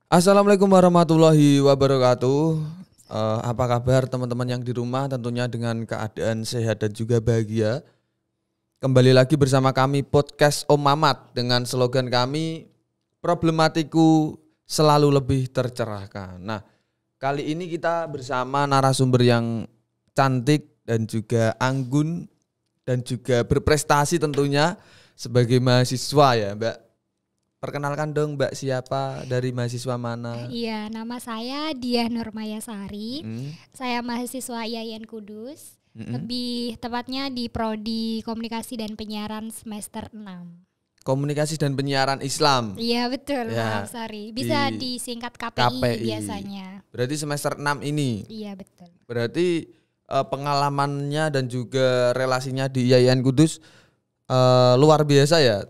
Assalamualaikum warahmatullahi wabarakatuh. Apa kabar teman-teman yang di rumah? Tentunya dengan keadaan sehat dan juga bahagia. Kembali lagi bersama kami podcast Om Mamat dengan slogan kami, problematiku selalu lebih tercerahkan. Nah, kali ini kita bersama narasumber yang cantik dan juga anggun dan juga berprestasi tentunya sebagai mahasiswa ya, Mbak. Perkenalkan dong Mbak, siapa, dari mahasiswa mana? Iya, nama saya Diah Nurmayasari. Saya mahasiswa IAIN Kudus. Lebih tepatnya di Prodi Komunikasi dan Penyiaran semester 6. Komunikasi dan Penyiaran Islam. Iya betul, Ya, maaf sorry. Bisa disingkat KPI biasanya. Berarti semester 6 ini. Iya betul. Berarti pengalamannya dan juga relasinya di IAIN Kudus luar biasa ya.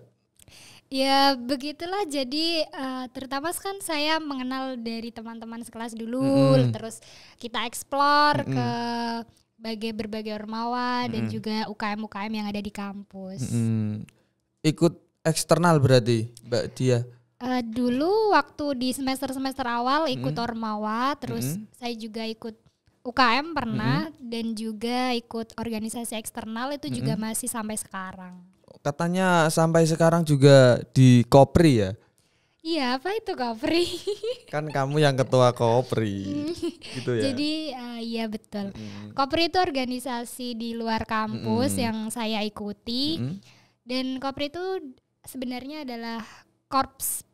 Ya begitulah, jadi terutama kan saya mengenal dari teman-teman sekelas dulu, terus kita explore ke berbagai ormawa dan juga UKM-UKM yang ada di kampus. Ikut eksternal berarti Mbak Dia? Dulu waktu di semester-semester awal ikut ormawa, terus saya juga ikut UKM pernah dan juga ikut organisasi eksternal itu juga masih sampai sekarang. Katanya sampai sekarang juga di Kopri ya? Iya, apa itu Kopri? Kan kamu yang ketua Kopri gitu ya? Jadi iya betul. Kopri itu organisasi di luar kampus yang saya ikuti. Dan Kopri itu sebenarnya adalah korps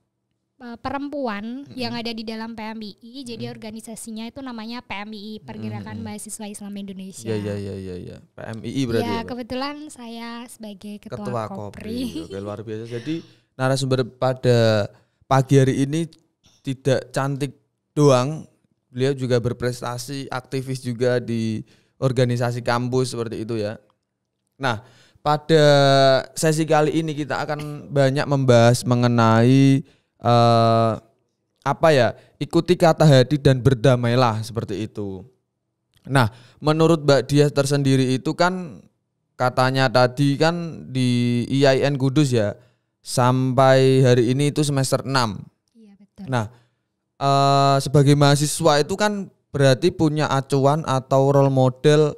perempuan yang ada di dalam PMII. Jadi organisasinya itu namanya PMII, Pergerakan Mahasiswa Islam Indonesia. Iya. PMII berarti ya. Ya, kebetulan saya sebagai ketua Kopri. Oke, luar biasa. Jadi narasumber pada pagi hari ini tidak cantik doang, beliau juga berprestasi, aktivis juga di organisasi kampus seperti itu ya. Nah, pada sesi kali ini kita akan banyak membahas mengenai ikuti kata hati dan berdamailah seperti itu. Nah, menurut Mbak Diah tersendiri itu kan katanya tadi kan di IAIN Kudus ya, sampai hari ini itu semester 6. Iya betul. Nah, sebagai mahasiswa itu kan berarti punya acuan atau role model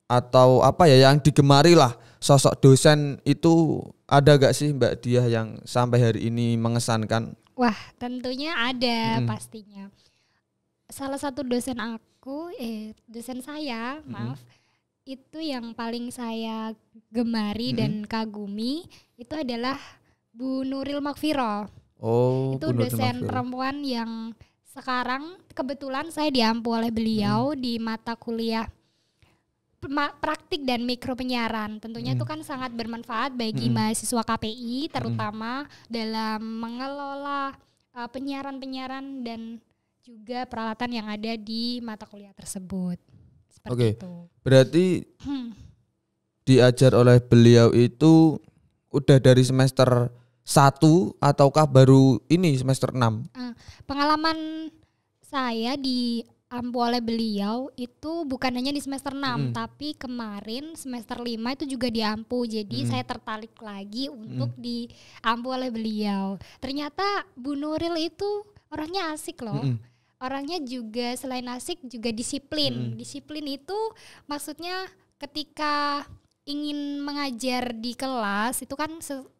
atau yang digemari lah, sosok dosen itu ada gak sih Mbak Diah yang sampai hari ini mengesankan? Wah, tentunya ada pastinya. Salah satu dosen saya, itu yang paling saya gemari dan kagumi itu adalah Bu Nuril Makfiro. Itu dosen perempuan yang sekarang kebetulan saya diampu oleh beliau di mata kuliah praktik dan mikro penyiaran. Tentunya itu kan sangat bermanfaat bagi mahasiswa KPI, terutama dalam mengelola penyiaran-penyiaran dan juga peralatan yang ada di mata kuliah tersebut. Seperti itu. Berarti diajar oleh beliau itu udah dari semester 1 ataukah baru ini semester 6? Pengalaman saya diampu oleh beliau itu bukan hanya di semester 6, tapi kemarin semester 5 itu juga diampu. Jadi saya tertarik lagi untuk diampu oleh beliau. Ternyata Bu Nuril itu orangnya asik loh. Orangnya juga selain asik juga disiplin. Disiplin itu maksudnya ketika ingin mengajar di kelas itu kan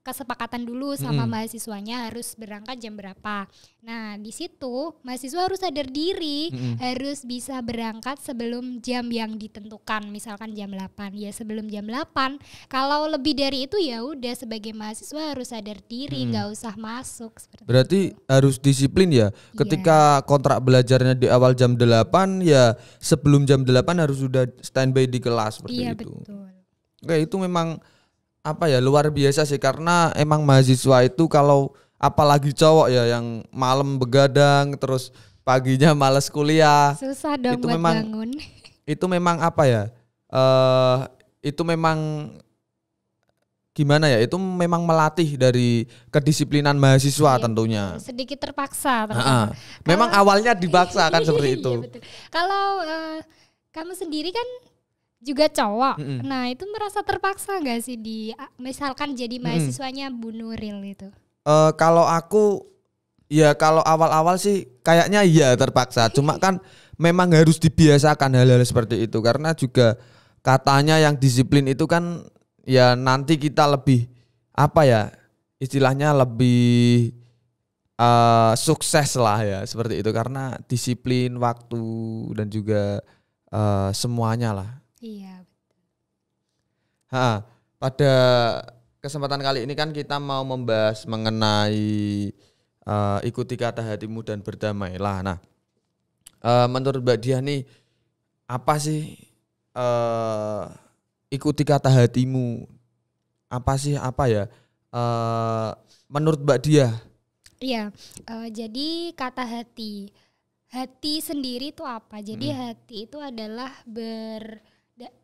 kesepakatan dulu sama mahasiswanya harus berangkat jam berapa. Nah di situ mahasiswa harus sadar diri, harus bisa berangkat sebelum jam yang ditentukan, misalkan jam 8. Ya sebelum jam 8. Kalau lebih dari itu ya udah sebagai mahasiswa harus sadar diri, nggak usah masuk. Berarti harus disiplin ya. Ketika kontrak belajarnya di awal jam 8 ya sebelum jam 8 harus sudah standby di kelas seperti itu. Betul. Oke, itu memang luar biasa sih, karena emang mahasiswa itu kalau apalagi cowok ya yang malam begadang terus paginya malas kuliah. Susah dong itu buat memang, bangun. Itu memang itu memang gimana ya? Itu memang melatih dari kedisiplinan mahasiswa tentunya. Sedikit terpaksa. Memang awalnya dipaksa kan seperti itu. Iya, betul. Kalau kamu sendiri kan juga cowok. Nah itu merasa terpaksa gak sih misalkan jadi mahasiswanya Bu Nuril itu? Kalau aku Ya kalau awal-awal sih kayaknya iya terpaksa. Cuma kan memang harus dibiasakan hal-hal seperti itu karena juga katanya yang disiplin itu kan ya nanti kita lebih apa ya istilahnya lebih sukses lah ya seperti itu karena disiplin waktu dan juga semuanya lah. Iya. Pada kesempatan kali ini kan kita mau membahas mengenai ikuti kata hatimu dan berdamailah. Nah, menurut Mbak Diah nih apa sih ikuti kata hatimu? Apa sih menurut Mbak Diah? Iya, jadi kata hati sendiri itu apa? Jadi hati itu adalah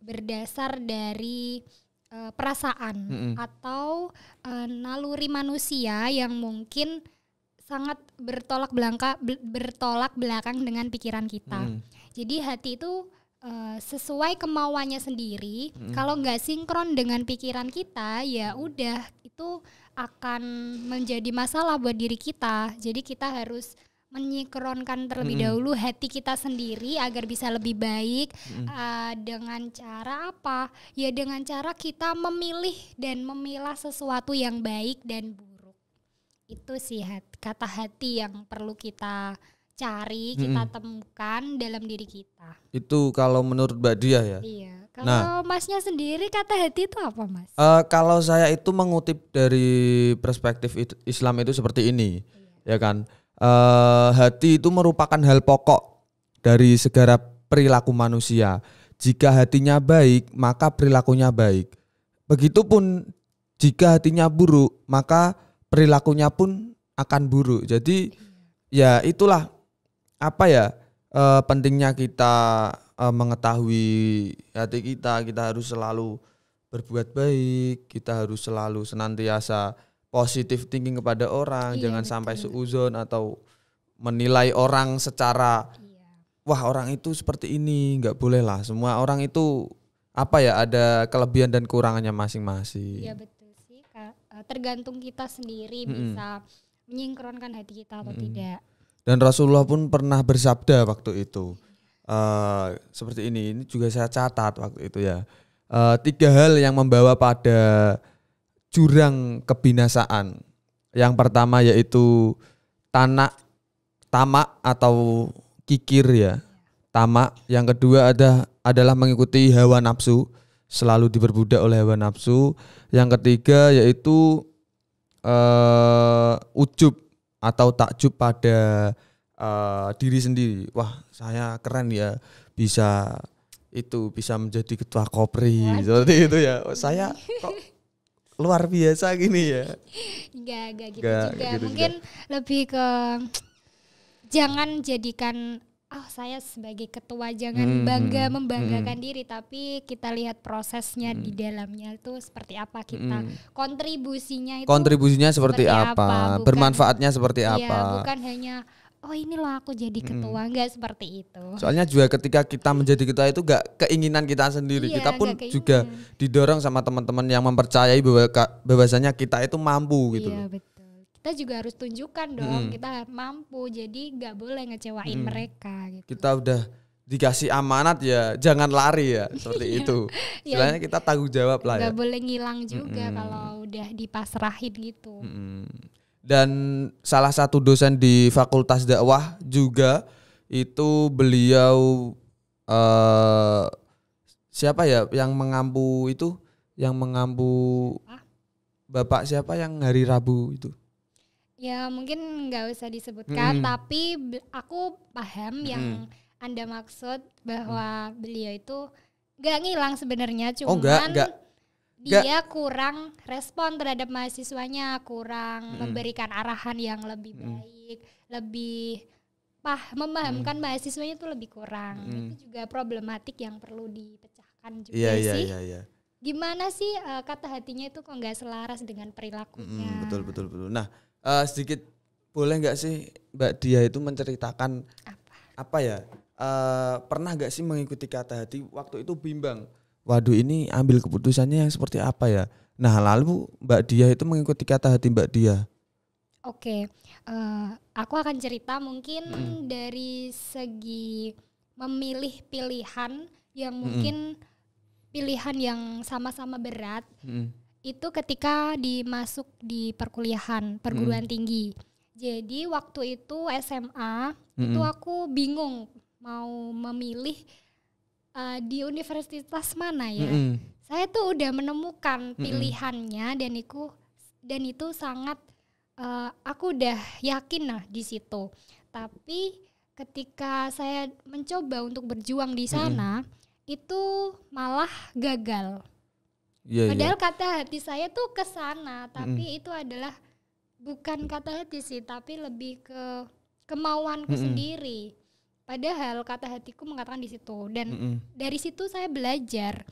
berdasar dari perasaan atau naluri manusia yang mungkin sangat bertolak belakang dengan pikiran kita. Jadi hati itu sesuai kemauannya sendiri. Kalau nggak sinkron dengan pikiran kita, ya udah itu akan menjadi masalah buat diri kita. Jadi kita harus menyinkronkan terlebih dahulu hati kita sendiri agar bisa lebih baik. Dengan cara apa? Ya dengan cara kita memilih dan memilah sesuatu yang baik dan buruk. Itu sih kata hati yang perlu kita cari, kita temukan dalam diri kita. Itu kalau menurut Mbak Diah ya. Iya. Kalau Masnya sendiri kata hati itu apa, Mas? Kalau saya itu mengutip dari perspektif Islam itu seperti ini, ya kan. Hati itu merupakan hal pokok dari segala perilaku manusia. Jika hatinya baik, maka perilakunya baik. Begitupun jika hatinya buruk, maka perilakunya pun akan buruk. Jadi ya itulah pentingnya kita mengetahui hati kita harus selalu berbuat baik, kita harus selalu senantiasa positive thinking kepada orang, jangan sampai seuzon atau menilai orang secara wah orang itu seperti ini, nggak boleh lah. Semua orang itu ada kelebihan dan kekurangannya masing-masing. Iya betul sih, tergantung kita sendiri bisa menyinkronkan hati kita atau tidak. Dan Rasulullah pun pernah bersabda waktu itu seperti ini juga saya catat waktu itu ya. 3 hal yang membawa pada jurang kebinasaan. Yang pertama yaitu tamak atau kikir ya. Tamak. Yang kedua adalah mengikuti hawa nafsu, selalu diperbudak oleh hawa nafsu. Yang ketiga yaitu ujub atau takjub pada diri sendiri. Wah, saya keren ya bisa menjadi ketua Kopri. Seperti itu ya. Saya kok luar biasa gini ya. Enggak gitu juga. Mungkin juga lebih ke jangan jadikan saya sebagai ketua jangan membanggakan diri, tapi kita lihat prosesnya di dalamnya itu seperti apa, kita kontribusinya seperti apa, bermanfaatnya seperti apa. Bukan hanya ini loh aku jadi ketua, enggak seperti itu. Soalnya juga ketika kita menjadi ketua itu enggak keinginan kita sendiri, kita pun juga didorong sama teman-teman yang mempercayai bahwasanya kita itu mampu gitu. Iya betul. Kita juga harus tunjukkan dong kita mampu, jadi nggak boleh ngecewain mereka gitu. Kita udah dikasih amanat ya jangan lari ya seperti itu. Istilahnya kita tanggung jawab lah ya. Nggak boleh ngilang juga kalau udah dipasrahin gitu. Dan salah satu dosen di Fakultas Dakwah juga itu beliau siapa ya yang mengampu Bapak siapa yang hari Rabu itu? Ya mungkin nggak usah disebutkan, tapi aku paham yang Anda maksud bahwa beliau itu nggak ngilang sebenarnya, cuman dia kurang respon terhadap mahasiswanya, kurang memberikan arahan yang lebih baik, lebih memahamkan mahasiswanya itu lebih kurang. Itu juga problematik yang perlu dipecahkan juga sih. Iya. Gimana sih kata hatinya itu kok nggak selaras dengan perilakunya? Betul. Nah, sedikit boleh nggak sih Mbak Diah itu menceritakan pernah nggak sih mengikuti kata hati waktu itu bimbang? Waduh ini ambil keputusannya yang seperti apa ya? Nah lalu Mbak Diah itu mengikuti kata hati Mbak Diah. Oke, aku akan cerita mungkin dari segi memilih pilihan yang mungkin pilihan yang sama-sama berat. Itu ketika dimasuk di perguruan tinggi. Jadi waktu itu SMA itu aku bingung mau memilih di universitas mana ya. Saya tuh udah menemukan pilihannya dan itu sangat aku udah yakin lah di situ. Tapi ketika saya mencoba untuk berjuang di sana itu malah gagal. Padahal kata hati saya tuh ke sana, tapi itu adalah bukan kata hati sih, tapi lebih ke kemauanku sendiri. Padahal kata hatiku mengatakan di situ, dan dari situ saya belajar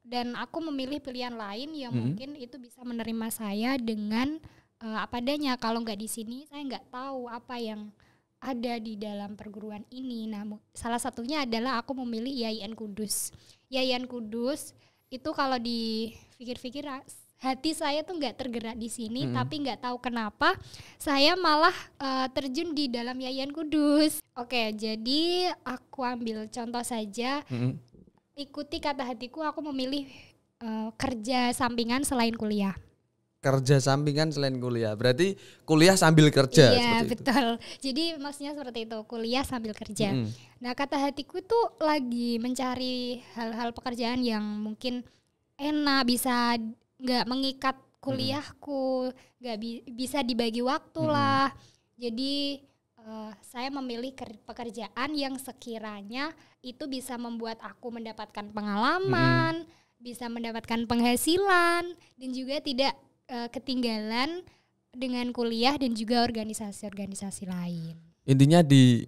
dan aku memilih pilihan lain yang mungkin itu bisa menerima saya dengan apa adanya. Kalau nggak di sini, saya nggak tahu apa yang ada di dalam perguruan ini. Nah, salah satunya adalah aku memilih IAIN Kudus. IAIN Kudus itu kalau dipikir-pikir hati saya tuh nggak tergerak di sini, tapi nggak tahu kenapa saya malah terjun di dalam IAIN Kudus. Oke, jadi aku ambil contoh saja. Ikuti kata hatiku, aku memilih kerja sampingan selain kuliah. Kerja sampingan selain kuliah, berarti kuliah sambil kerja. Iya betul, jadi maksudnya seperti itu, kuliah sambil kerja. Nah kata hatiku tuh lagi mencari hal-hal pekerjaan yang mungkin enak, bisa gak mengikat kuliahku, bisa dibagi waktu lah. Jadi saya memilih pekerjaan yang sekiranya itu bisa membuat aku mendapatkan pengalaman, bisa mendapatkan penghasilan, dan juga tidak ketinggalan dengan kuliah dan juga organisasi-organisasi lain. Intinya di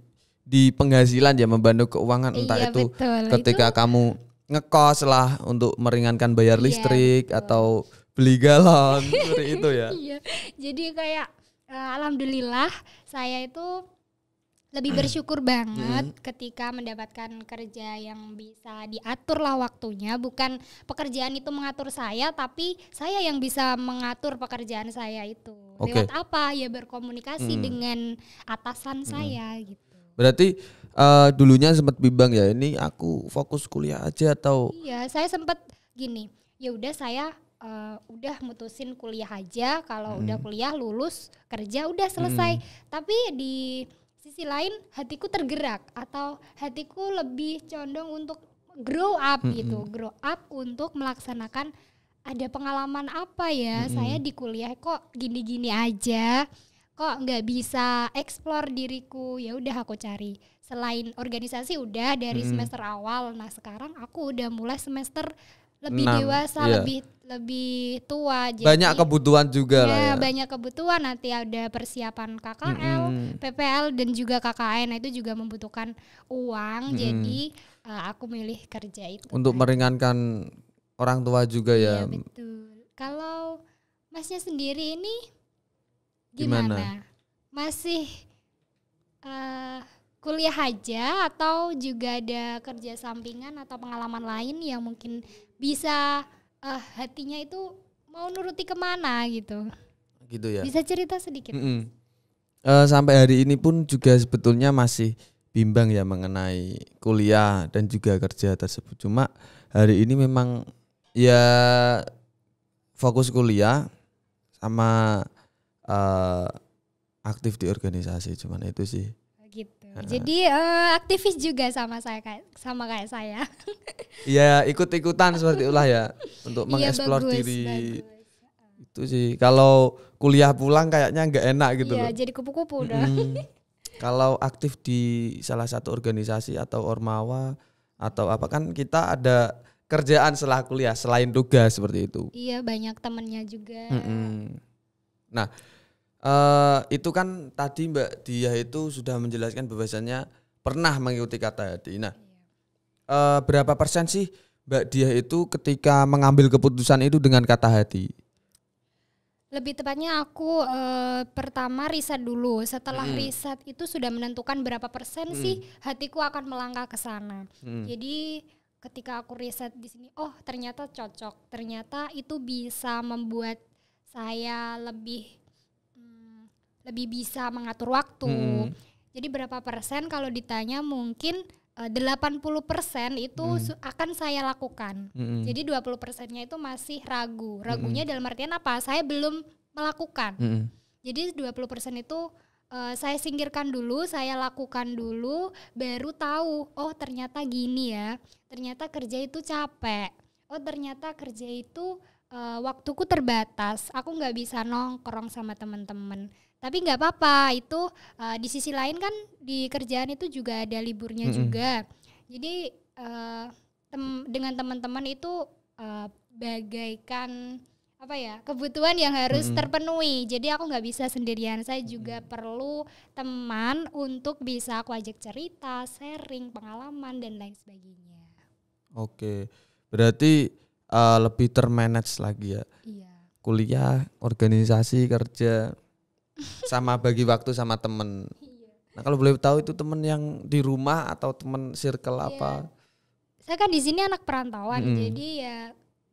penghasilan ya, membantu keuangan, entah itu betul, ketika kamu ngekos lah untuk meringankan bayar listrik atau beli galon seperti itu ya. Iya. Jadi kayak alhamdulillah saya itu lebih bersyukur banget ketika mendapatkan kerja yang bisa diatur lah waktunya. Bukan pekerjaan itu mengatur saya, tapi saya yang bisa mengatur pekerjaan saya itu. Lewat apa? Ya berkomunikasi dengan atasan saya gitu. Berarti dulunya sempat bimbang ya, ini aku fokus kuliah aja atau? Iya, saya sempat gini, ya udah saya udah mutusin kuliah aja. Kalau udah kuliah lulus kerja udah selesai. Tapi di sisi lain hatiku tergerak atau hatiku lebih condong untuk grow up gitu, grow up untuk melaksanakan ada pengalaman apa ya, saya di kuliah kok gini-gini aja, kok nggak bisa explore diriku. Ya udah aku cari selain organisasi udah dari semester awal. Nah sekarang aku udah mulai semester lebih dewasa, lebih tua. Jadi banyak kebutuhan juga lah ya. Banyak kebutuhan, nanti ada persiapan KKL, PPL dan juga KKN. Nah, itu juga membutuhkan uang. Jadi aku milih kerja itu. Untuk meringankan orang tua juga ya. Iya betul. Kalau Masnya sendiri ini gimana? Masih kuliah aja atau juga ada kerja sampingan atau pengalaman lain yang mungkin bisa hatinya itu mau nuruti kemana gitu? Gitu ya. Bisa cerita sedikit? Sampai hari ini pun juga sebetulnya masih bimbang ya mengenai kuliah dan juga kerja tersebut. Cuma hari ini memang ya fokus kuliah sama aktif di organisasi, cuman itu sih. Gitu. Jadi aktivis juga sama kayak saya. Iya, ikut-ikutan seperti itulah ya untuk mengeksplor diri. Itu sih. Kalau kuliah pulang kayaknya nggak enak gitu loh. Iya, jadi kupu-kupu udah. Kalau aktif di salah satu organisasi atau ormawa atau apa, kan kita ada kerjaan setelah kuliah selain tugas seperti itu. Iya, banyak temennya juga. Nah, itu kan tadi Mbak Diah itu sudah menjelaskan bahwasannya pernah mengikuti kata hati. Nah, berapa persen sih Mbak Diah itu ketika mengambil keputusan itu dengan kata hati? Lebih tepatnya aku pertama riset dulu. Setelah riset itu sudah menentukan berapa persen sih hatiku akan melangkah ke sana. Jadi ketika aku riset di sini, oh ternyata cocok. Ternyata itu bisa membuat saya lebih lebih bisa mengatur waktu. Jadi berapa persen kalau ditanya mungkin 80% itu akan saya lakukan. Jadi 20%-nya itu masih ragu. Ragunya dalam artian apa? Saya belum melakukan. Jadi 20% itu saya singkirkan dulu, saya lakukan dulu, baru tahu, oh ternyata gini ya. Ternyata kerja itu capek. Oh ternyata kerja itu waktuku terbatas. Aku nggak bisa nongkrong sama teman-teman. Tapi nggak apa-apa, itu di sisi lain kan di kerjaan itu juga ada liburnya juga. Jadi dengan teman-teman itu bagaikan apa ya, kebutuhan yang harus terpenuhi. Jadi aku nggak bisa sendirian, saya juga perlu teman untuk bisa aku ajak cerita, sharing pengalaman dan lain sebagainya. Oke, berarti lebih termanage lagi ya. Iya. Kuliah, organisasi, kerja, sama bagi waktu sama temen. Nah kalau boleh tahu itu temen yang di rumah atau temen circle apa? Saya kan di sini anak perantauan, jadi ya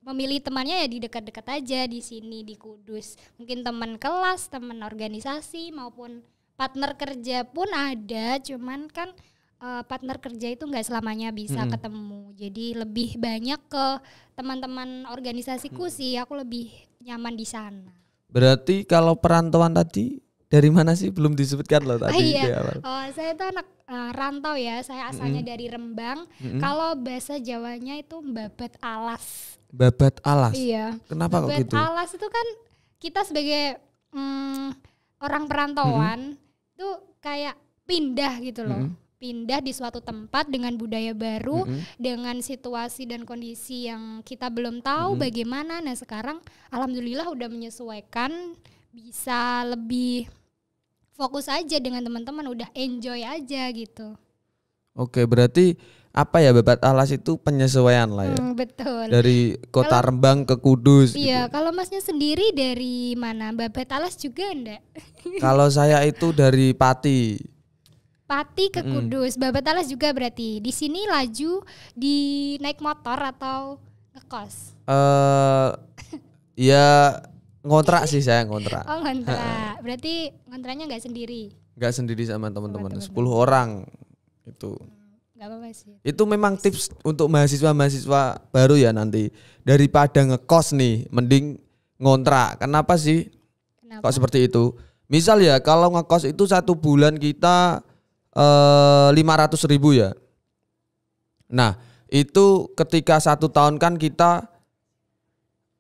memilih temannya ya di dekat-dekat aja di sini di Kudus. Mungkin teman kelas, teman organisasi maupun partner kerja pun ada. Cuman kan partner kerja itu nggak selamanya bisa ketemu. Jadi lebih banyak ke teman-teman organisasiku sih. Aku lebih nyaman di sana. Berarti kalau perantauan tadi dari mana sih, belum disebutkan loh tadi. Saya itu anak rantau ya. Saya asalnya dari Rembang. Kalau bahasa Jawanya itu Babat Alas. Babat Alas. Iya. Kenapa kok gitu? Babat Alas itu kan kita sebagai orang perantauan itu kayak pindah gitu loh. Pindah di suatu tempat dengan budaya baru, dengan situasi dan kondisi yang kita belum tahu bagaimana. Nah sekarang alhamdulillah udah menyesuaikan, bisa lebih fokus aja dengan teman-teman, udah enjoy aja gitu. Oke, berarti apa ya, Babat Alas itu penyesuaian lah ya. Betul. Dari kota Rembang ke Kudus. Iya, gitu. kalau Masnya sendiri dari mana? Babat Alas juga enggak? Kalau saya itu dari Pati. Pati ke Kudus, Babat Alas juga berarti. Di sini laju di naik motor atau ngekos? Ya ngontrak sih, saya ngontrak. Oh ngontrak, berarti ngontraknya nggak sendiri? Nggak sendiri, sama teman-teman, 10 orang itu. Nggak apa-apa sih. Itu memang tips untuk mahasiswa baru ya nanti. Daripada ngekos nih, mending ngontrak. Kenapa sih? Kenapa? Kok seperti itu? Misal ya, kalau ngekos itu 1 bulan kita 500.000 ya. Nah itu ketika 1 tahun kan kita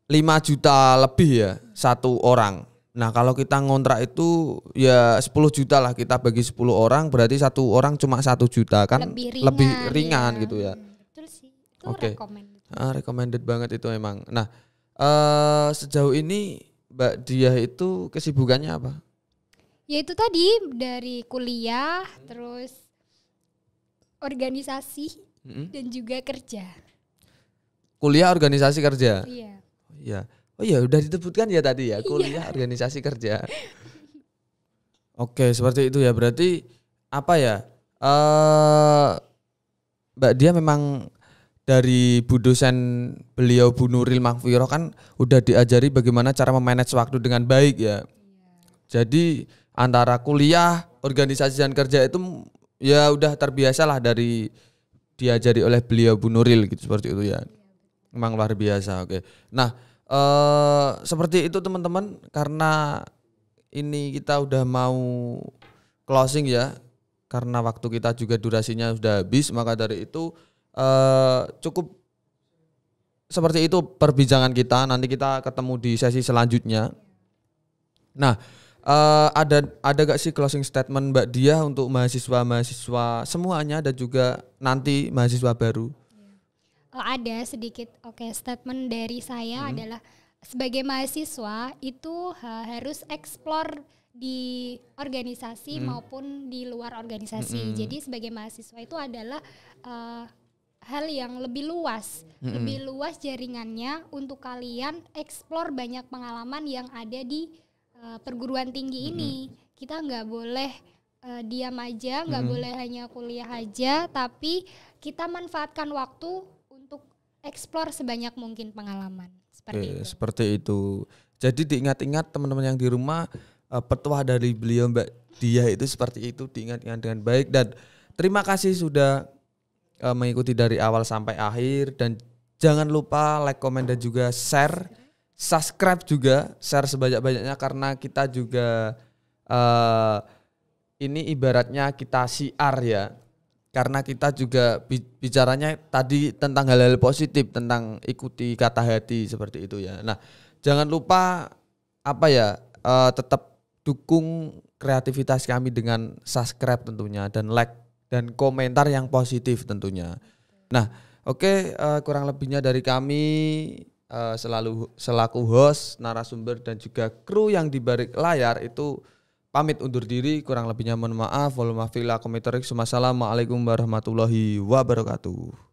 5 juta lebih ya 1 orang. Nah kalau kita ngontrak itu ya 10 juta lah, kita bagi 10 orang berarti 1 orang cuma 1 juta kan, lebih ringan ya. Gitu ya. Betul sih, itu recommended. Recommended banget itu emang. Nah sejauh ini Mbak Diah itu kesibukannya apa? Ya itu tadi, dari kuliah, terus organisasi, dan juga kerja. Kuliah, organisasi, kerja? Iya. Iya. Oh iya, udah disebutkan ya tadi ya, kuliah, organisasi, kerja. Oke, seperti itu ya. Berarti apa ya, Mbak Dia memang dari Bu dosen beliau, Bu Nuril Mahfiroh, kan udah diajari bagaimana cara memanage waktu dengan baik ya. Jadi antara kuliah, organisasi dan kerja itu ya udah terbiasa lah dari diajari oleh beliau Bu Nuril gitu, seperti itu ya. Memang luar biasa. Oke. Nah, seperti itu teman-teman, karena ini kita udah mau closing ya. Karena waktu kita juga durasinya sudah habis, maka dari itu cukup seperti itu perbincangan kita. Nanti kita ketemu di sesi selanjutnya. Nah, ada gak sih closing statement Mbak Diah untuk mahasiswa semuanya dan juga nanti mahasiswa baru? Ada sedikit. Statement dari saya adalah sebagai mahasiswa itu harus explore di organisasi maupun di luar organisasi. Jadi sebagai mahasiswa itu adalah hal yang lebih luas, lebih luas jaringannya untuk kalian explore banyak pengalaman yang ada di perguruan tinggi ini. Kita nggak boleh diam aja, nggak boleh hanya kuliah aja, tapi kita manfaatkan waktu untuk explore sebanyak mungkin pengalaman. Seperti itu. Seperti itu. Jadi diingat-ingat teman-teman yang di rumah, petuah dari beliau Mbak Diah itu seperti itu, diingat-ingat dengan baik. Dan terima kasih sudah mengikuti dari awal sampai akhir. Dan jangan lupa like, komen, dan juga share. Subscribe juga, share sebanyak-banyaknya, karena kita juga ini ibaratnya kita siar ya. Karena kita juga bicaranya tadi tentang hal-hal positif, tentang ikuti kata hati seperti itu ya. Nah, jangan lupa tetap dukung kreativitas kami dengan subscribe tentunya, dan like dan komentar yang positif tentunya. Nah, oke, kurang lebihnya dari kami selaku host, narasumber, dan juga kru yang di balik layar itu pamit undur diri, kurang lebihnya mohon maaf. Wassalamualaikum warahmatullahi wabarakatuh.